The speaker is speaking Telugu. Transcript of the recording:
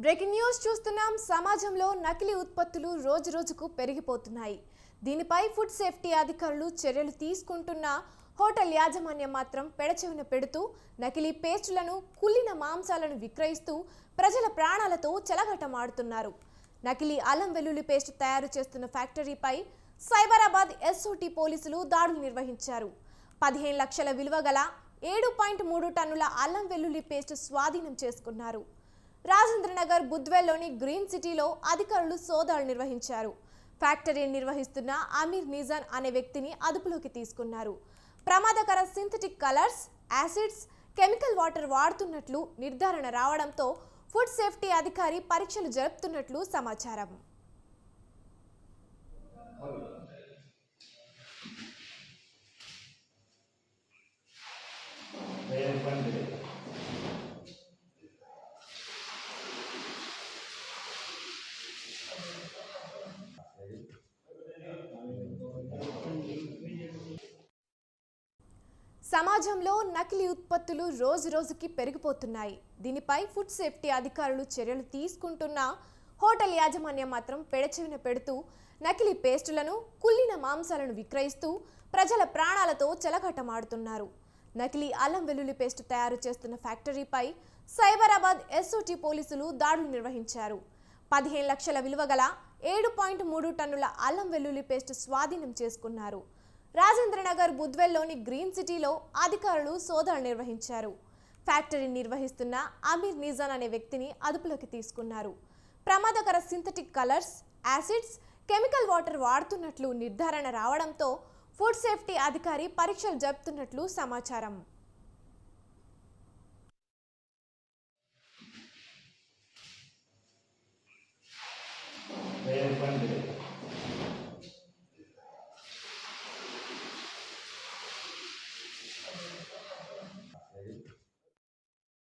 బ్రేకింగ్ న్యూస్ చూస్తున్నాం. సమాజంలో నకిలీ ఉత్పత్తులు రోజురోజుకు పెరిగిపోతున్నాయి. దీనిపై ఫుడ్ సేఫ్టీ అధికారులు చర్యలు తీసుకుంటున్న హోటల్ యాజమాన్యం మాత్రం పెడచెవిన పెడుతూ నకిలీ పేస్టులను, కుళ్ళిన మాంసాలను విక్రయిస్తూ ప్రజల ప్రాణాలతో చెలగాటమాడుతున్నారు. నకిలీ అల్లం వెల్లుల్లి పేస్ట్ తయారు చేస్తున్న ఫ్యాక్టరీపై సైబరాబాద్ ఎస్ఓటీ పోలీసులు దాడులు నిర్వహించారు. 15 లక్షల విలువ గల 7.3 టన్నుల అల్లం వెల్లుల్లి పేస్ట్ స్వాధీనం చేసుకున్నారు. రాజేంద్రనగర్ బుద్వేల్లోని గ్రీన్ సిటీలో అధికారులు సోదాలు నిర్వహించారు. ఫ్యాక్టరీని నిర్వహిస్తున్న అమీర్ నిజాన్ అనే వ్యక్తిని అదుపులోకి తీసుకున్నారు. ప్రమాదకర synthetic colours, acids, chemical water వాడుతున్నట్లు నిర్ధారణ రావడంతో ఫుడ్ సేఫ్టీ అధికారి పరీక్షలు జరుపుతున్నట్లు సమాచారం. సమాజంలో నకిలీ ఉత్పత్తులు రోజురోజుకి పెరిగిపోతున్నాయి. దీనిపై ఫుడ్ సేఫ్టీ అధికారులు చర్యలు తీసుకుంటున్న హోటల్ యాజమాన్యం మాత్రం పెడచెవిన పెడుతూ నకిలీ పేస్టులను, కుళ్ళిన మాంసాలను విక్రయిస్తూ ప్రజల ప్రాణాలతో చెలగాటమాడుతున్నారు. నకిలీ అల్లం వెల్లుల్లి పేస్ట్ తయారు చేస్తున్న ఫ్యాక్టరీపై సైబరాబాద్ ఎస్ఓటీ పోలీసులు దాడులు నిర్వహించారు. 15 లక్షల విలువ గల 7.3 టన్నుల అల్లం వెల్లుల్లి పేస్ట్ స్వాధీనం చేసుకున్నారు. రాజేంద్రనగర్ బుద్వేల్లోని గ్రీన్ సిటీలో అధికారులు సోదాలు నిర్వహించారు. ఫ్యాక్టరీని నిర్వహిస్తున్న అమీర్ నిజాన్ అనే వ్యక్తిని అదుపులోకి తీసుకున్నారు. ప్రమాదకర synthetic colours, acids, chemical water వాడుతున్నట్లు నిర్ధారణ రావడంతో ఫుడ్ సేఫ్టీ అధికారి పరీక్షలు జరుపుతున్నట్లు సమాచారం.